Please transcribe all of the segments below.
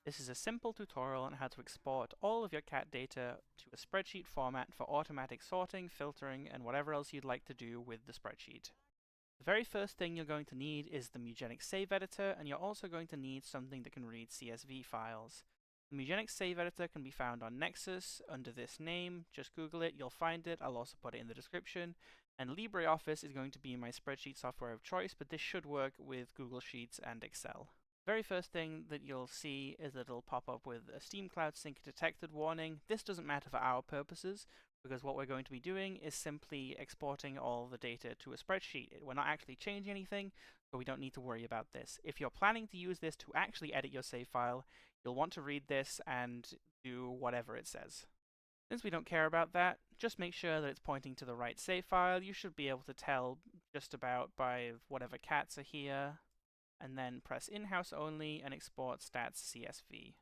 This is a simple tutorial on how to export all of your cat data to a spreadsheet format for automatic sorting, filtering, and whatever else you'd like to do with the spreadsheet. The very first thing you're going to need is the Mewgenics save editor, and you're also going to need something that can read CSV files. The Mewgenics save editor can be found on Nexus under this name. Just Google it, you'll find it. I'll also put it in the description. And LibreOffice is going to be my spreadsheet software of choice, but this should work with Google Sheets and Excel. Very first thing that you'll see is that it'll pop up with a Steam Cloud Sync detected warning. This doesn't matter for our purposes, because what we're going to be doing is simply exporting all the data to a spreadsheet. We're not actually changing anything, so we don't need to worry about this. If you're planning to use this to actually edit your save file, you'll want to read this and do whatever it says. Since we don't care about that, just make sure that it's pointing to the right save file. You should be able to tell just about by whatever cats are here, and then press in-house only and export stats CSV.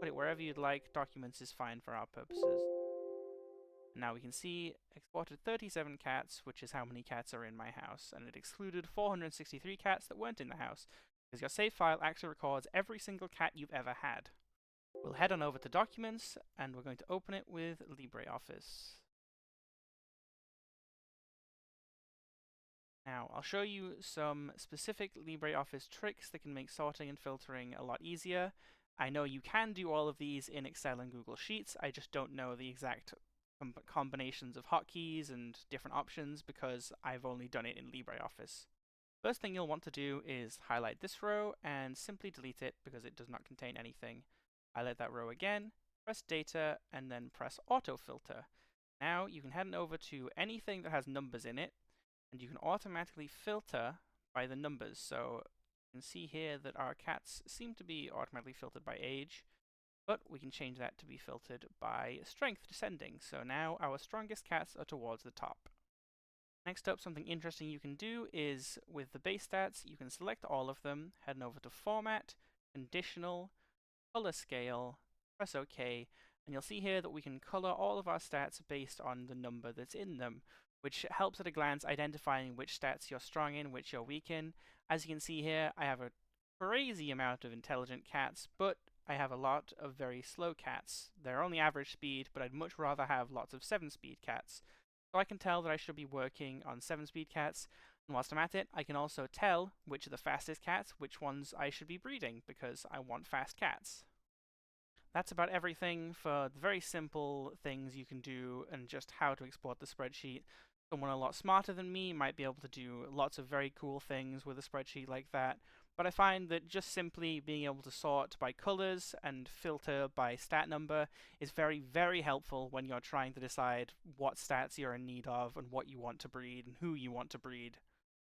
Put it wherever you'd like, documents is fine for our purposes. Now we can see exported 37 cats, which is how many cats are in my house, and it excluded 463 cats that weren't in the house, because your save file actually records every single cat you've ever had. We'll head on over to Documents, and we're going to open it with LibreOffice. Now, I'll show you some specific LibreOffice tricks that can make sorting and filtering a lot easier. I know you can do all of these in Excel and Google Sheets, I just don't know the exact combinations of hotkeys and different options because I've only done it in LibreOffice. First thing you'll want to do is highlight this row and simply delete it because it does not contain anything. Highlight that row again, press Data, and then press Autofilter. Now you can head on over to anything that has numbers in it, and you can automatically filter by the numbers. So you can see here that our cats seem to be automatically filtered by age, but we can change that to be filtered by strength descending. So now our strongest cats are towards the top. Next up, something interesting you can do is with the base stats, you can select all of them, head over to Format, Conditional, Color Scale, press OK, and you'll see here that we can color all of our stats based on the number that's in them, which helps at a glance identifying which stats you're strong in, which you're weak in. As you can see here, I have a crazy amount of intelligent cats, but I have a lot of very slow cats. They're only average speed, but I'd much rather have lots of 7-speed cats. So I can tell that I should be working on 7-speed cats, and whilst I'm at it, I can also tell which are the fastest cats, which ones I should be breeding, because I want fast cats. That's about everything for the very simple things you can do and just how to export the spreadsheet. Someone a lot smarter than me might be able to do lots of very cool things with a spreadsheet like that, but I find that just simply being able to sort by colors and filter by stat number is very, very helpful when you're trying to decide what stats you're in need of and what you want to breed and who you want to breed.